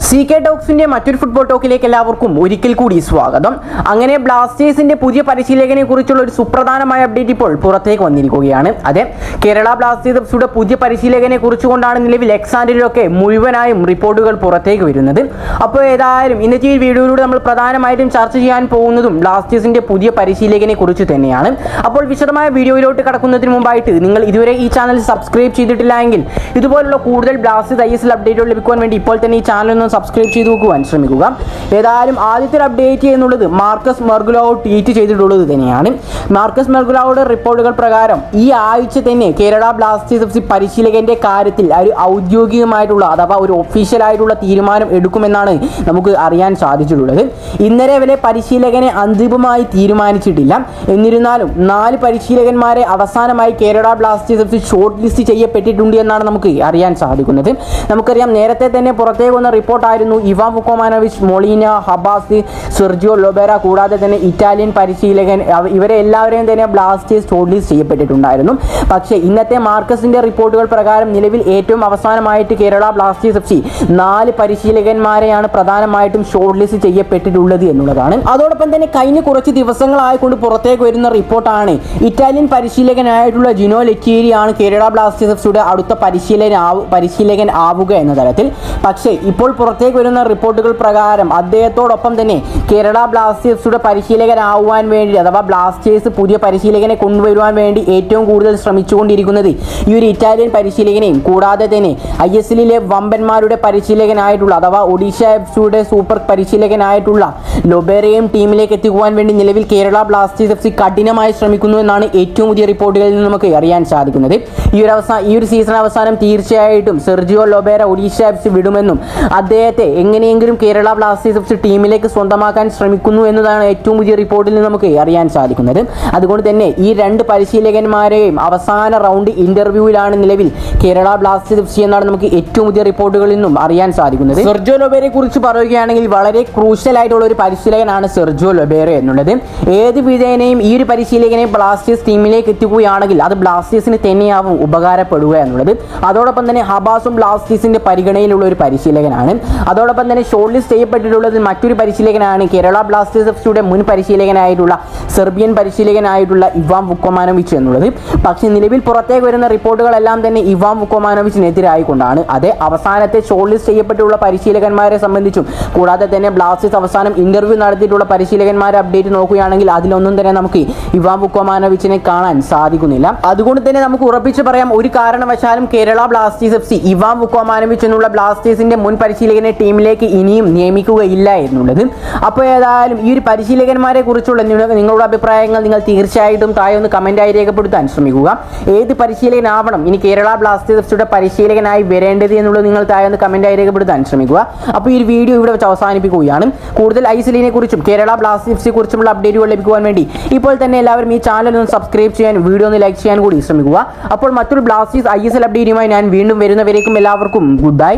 CK ടോക്സിന്റെ മറ്റൊരു football ടോക്കിലേക്ക് എല്ലാവർക്കും ഒരിക്കൽ കൂടി സ്വാഗതം. അങ്ങനെ ബ്ലാസ്റ്റേഴ്സിന്റെ പുതിയ പരിശീലകനെ കുറിച്ചുള്ള ഒരു സുപ്രധാനമായ അപ്ഡേറ്റ് ഇപ്പോൾ പുറത്തേക്ക് വന്നിരിക്കുകയാണ്. അതെ, കേരള ബ്ലാസ്റ്റേഴ്സിന്റെ പുതിയ പരിശീലകനെ കുറിച്ചുകൊണ്ടാണ് നിലവിൽ എക്സാൻഡിലൊക്കെ മുഴുവനായും റിപ്പോർട്ടുകൾ പുറത്തേക്ക് വരുന്നത്. അപ്പോൾ ഏതായാലും ഇന്നത്തെ ഈ വീഡിയോയിലൂടെ നമ്മൾ പ്രധാനമായിട്ടും ചർച്ച ചെയ്യാൻ പോകുന്നതും ബ്ലാസ്റ്റേഴ്സിന്റെ പുതിയ പരിശീലകനെ കുറിച്ച് തന്നെയാണ്. അപ്പോൾ വിശദമായ വീഡിയോയിലോട്ട് കടക്കുന്നതിന് മുമ്പായിട്ട് നിങ്ങൾ ഇതുവരെ ഈ ചാനൽ സബ്സ്ക്രൈബ് ചെയ്തിട്ടില്ല എങ്കിൽ ഇതുപോലുള്ള കൂടുതൽ ബ്ലാസ്റ്റേഴ്സ് ISL അപ്ഡേറ്റുകൾ ലഭിക്കുവാൻ വേണ്ടി ഇപ്പോൾ തന്നെ ഈ ചാനൽ ഒന്ന് സബ്സ്ക്രൈബ് ചെയ്ത് നോക്കുവാൻ ശ്രമിക്കുക. ഏതായാലും ആദ്യത്തെ അപ്ഡേറ്റ് എന്നുള്ളത് മാർക്കസ് മെർഗുലാവോ ട്വീറ്റ് ചെയ്തിട്ടുള്ളത് തന്നെയാണ്. മാർക്കസ് മെർഗുലാവോയുടെ റിപ്പോർട്ടുകൾ പ്രകാരം ഈ ആഴ്ച തന്നെ കേരള ബ്ലാസ്റ്റേഴ്സ് പരിശീലകന്റെ കാര്യത്തിൽ ഒരു ഔദ്യോഗികമായിട്ടുള്ള അഥവാ ഒരു ഒഫീഷ്യൽ ആയിട്ടുള്ള തീരുമാനം എടുക്കുമെന്നാണ് നമുക്ക് അറിയാൻ സാധിച്ചിട്ടുള്ളത്. ഇന്നലെ വരെ പരിശീലകനെ അന്തിമമായി തീരുമാനിച്ചിട്ടില്ല. എന്നിരുന്നാലും 4 പരിശീലകന്മാരെ അവസാനമായി കേരള ബ്ലാസ്റ്റേഴ്സ് ഷോർട്ട് ലിസ്റ്റ് ചെയ്യപ്പെട്ടിട്ടുണ്ട് എന്നാണ് നമുക്ക് അറിയാൻ സാധിക്കുന്നത്. നമുക്കറിയാം, നേരത്തെ തന്നെ പുറത്തേക്ക് വന്ന റിപ്പോർട്ടായിരുന്നു Ivan Vukomanovic, Molina, Habas, Sergio Lobera കൂടാതെ തന്നെ ഇറ്റാലിയൻ പരിശീലകൻ ഇവരെ എല്ലാവരെയും തന്നെ ബ്ലാസ്റ്റേഴ്സ് ഷോർട്ട് ലിസ്റ്റ് ചെയ്യപ്പെട്ടിട്ടുണ്ടായിരുന്നു. പക്ഷേ ഇന്നത്തെ മാർക്കസിന്റെ റിപ്പോർട്ടുകൾ പ്രകാരം നിലവിൽ ഏറ്റവും അവസാനമായിട്ട് കേരള ബ്ലാസ്റ്റേഴ്സ് 4 പരിശീലകന്മാരെയാണ് പ്രധാനമായിട്ടും ഷോർട്ട് ലിസ്റ്റ് ചെയ്യപ്പെട്ടിട്ടുള്ളത് എന്നുള്ളതാണ്. അതോടൊപ്പം തന്നെ കഴിഞ്ഞ കുറച്ച് ദിവസങ്ങളായിക്കൊണ്ട് പുറത്തേക്ക് വരുന്ന റിപ്പോർട്ടാണ് ഇറ്റാലിയൻ പരിശീലകനായിട്ടുള്ള ജിനോ ലെറ്റീരിയാണ് കേരള ബ്ലാസ്റ്റേഴ്സിന്റെ അടുത്ത പരിശീലകൻ ആവുക എന്ന തരത്തിൽ. പക്ഷേ ഇപ്പോൾ പുറത്തേക്ക് വരുന്ന റിപ്പോർട്ടുകൾ പ്രകാരം അദ്ദേഹത്തോടൊപ്പം തന്നെ കേരള ബ്ലാസ്റ്റേഴ്സിന്റെ പരിശീലകനാവാൻ വേണ്ടി അഥവാ ബ്ലാസ്റ്റേഴ്സ് പുതിയ പരിശീലകനെ കൊണ്ടുവരുവാൻ വേണ്ടി ഏറ്റവും കൂടുതൽ ശ്രമിച്ചുകൊണ്ടിരിക്കുന്നത് ഈ ഒരു ഇറ്റാലിയൻ പരിശീലകനെയും കൂടാതെ തന്നെ ISLിലെ വമ്പന്മാരുടെ പരിശീലകനായിട്ടുള്ള അഥവാ ഒഡീഷ FC സൂപ്പർ പരിശീലകനായിട്ടുള്ള ലൊബേരയും ടീമിലേക്ക് എത്തിക്കുവാൻ വേണ്ടി നിലവിൽ കേരള ബ്ലാസ്റ്റേഴ്സ് കഠിനമായി ശ്രമിക്കുന്നു എന്നാണ് ഏറ്റവും പുതിയ റിപ്പോർട്ടുകളിൽ നിന്ന് നമുക്ക് അറിയാൻ സാധിക്കുന്നത്. ഈ ഒരു സീസൺ അവസാനം തീർച്ചയായിട്ടും സെർജിയോ ലൊബേര ഒഡീഷ FC വിടുമെന്നും അദ്ദേഹത്തെ എങ്ങനെയെങ്കിലും കേരള ബ്ലാസ്റ്റേഴ്സ് ടീമിലേക്ക് സ്വന്തമാക്കാൻ ശ്രമിക്കുന്നു എന്നതാണ് ഏറ്റവും പുതിയ റിപ്പോർട്ടിൽ നിന്ന് നമുക്ക് അറിയാൻ സാധിക്കുന്നത്. അതുകൊണ്ട് തന്നെ ഈ 2 പരിശീലകന്മാരെയും അവസാന റൗണ്ട് ഇന്റർവ്യൂവിലാണ് നിലവിൽ കേരള ബ്ലാസ്റ്റേഴ്സ് എന്നാണ് നമുക്ക് ഏറ്റവും പുതിയ റിപ്പോർട്ടുകളിൽ നിന്നും അറിയാൻ സാധിക്കുന്നത്. സെർജിയോ ലൊബേരയെ കുറിച്ച് പറയുകയാണെങ്കിൽ വളരെ ക്രൂഷ്യൽ ആയിട്ടുള്ള ഒരു പരിശീലകനാണ് സെർജിയോ ലൊബേര എന്നുള്ളത്. ഏത് വിധേനയും ഈ ഒരു പരിശീലകനെ ബ്ലാസ്റ്റേഴ്സ് ടീമിലേക്ക് എത്തിക്കുകയാണെങ്കിൽ അത് ബ്ലാസ്റ്റേഴ്സിന് തന്നെയാവും ഉപകാരപ്പെടുക എന്നുള്ളത്. അതോടൊപ്പം തന്നെ ഹബാസും ബ്ലാസ്റ്റേഴ്സിന്റെ പരിഗണനയിലുള്ള ഒരു പരിശീലകനാണ്. അതോടൊപ്പം തന്നെ ഷോർട്ട് ലിസ്റ്റ് ചെയ്യപ്പെട്ടിട്ടുള്ളത് മറ്റൊരു പരിശീലകനാണ് കേരള ബ്ലാസ്റ്റേഴ്സിന്റെ മുൻ പരിശീലകനായിട്ടുള്ള സെർബിയൻ പരിശീലകനായിട്ടുള്ള ഇവാൻ വുക്കോമാനോവിച്ച് എന്നുള്ളത്. പക്ഷേ നിലവിൽ പുറത്തേക്ക് വരുന്ന റിപ്പോർട്ടുകളെല്ലാം തന്നെ ഇവാൻ വുക്കോമാനോവിച്ചിനെതിരായിക്കൊണ്ടാണ്. അതേ അവസാനത്തെ ഷോർട്ട് ലിസ്റ്റ് ചെയ്യപ്പെട്ടുള്ള പരിശീലകന്മാരെ സംബന്ധിച്ചും കൂടാതെ തന്നെ ബ്ലാസ്റ്റേഴ്സ് അവസാനം ഇന്റർവ്യൂ നടത്തിയിട്ടുള്ള പരിശീലകന്മാരെ അപ്ഡേറ്റ് നോക്കുകയാണെങ്കിൽ അതിലൊന്നും തന്നെ നമുക്ക് ഇവാൻ വുക്കോമാനോവിച്ചിനെ കാണാൻ സാധിക്കുന്നില്ല. അതുകൊണ്ട് തന്നെ നമുക്ക് ഉറപ്പിച്ച് പറയാം, ഒരു കാരണവശാലും കേരള ബ്ലാസ്റ്റേഴ്സ് ഇവാൻ വുക്കോമാനോവിച്ച് എന്നുള്ള ബ്ലാസ്റ്റേഴ്സിന്റെ മുൻ പരിശീലകനെ ടീമിലേക്ക് ഇനിയും നിയമിക്കുകയില്ല എന്നുള്ളത്. അപ്പോൾ ഏതായാലും ഈ ഒരു പരിശീലകന്മാരെ കുറിച്ചുള്ള നിങ്ങളുടെ അഭിപ്രായങ്ങൾ നിങ്ങൾ തീർച്ചയായിട്ടും താഴെ ഒന്ന് കമന്റായി രേഖപ്പെടുത്താൻ ശ്രമിക്കുക. ഏത് പരിശീലകനാവണം ഇനി കേരള ബ്ലാസ്റ്റേഴ്സിന്റെ പരിശീലകനായി വരേണ്ടത് എന്നുള്ളത് നിങ്ങൾ താഴെ ഒന്ന് കമന്റായി രേഖപ്പെടുത്താൻ ശ്രമിക്കുക. അപ്പോൾ ഈ വീഡിയോ ഇവിടെ വെച്ച് അവസാനിപ്പിക്കുകയാണ്. കൂടുതൽ ISLിനെ കുറിച്ചും കേരള ബ്ലാസ്റ്റേഴ്സിനെ കുറിച്ചുള്ള അപ്ഡേറ്റുകൾ ലഭിക്കുവാൻ വേണ്ടി ഇപ്പോൾ തന്നെ എല്ലാവരും ഈ ചാനൽ ഒന്ന് സബ്സ്ക്രൈബ് ചെയ്യാൻ, വീഡിയോ ഒന്ന് ലൈക്ക് ചെയ്യാൻ കൂടി ശ്രമിക്കുക. അപ്പോൾ മറ്റൊരു ബ്ലാസ്റ്റേഴ്സ് ISL അപ്ഡേറ്റുമായി ഞാൻ വീണ്ടും വരുന്നവരേക്കും എല്ലാവർക്കും ഗുഡ് ബൈ.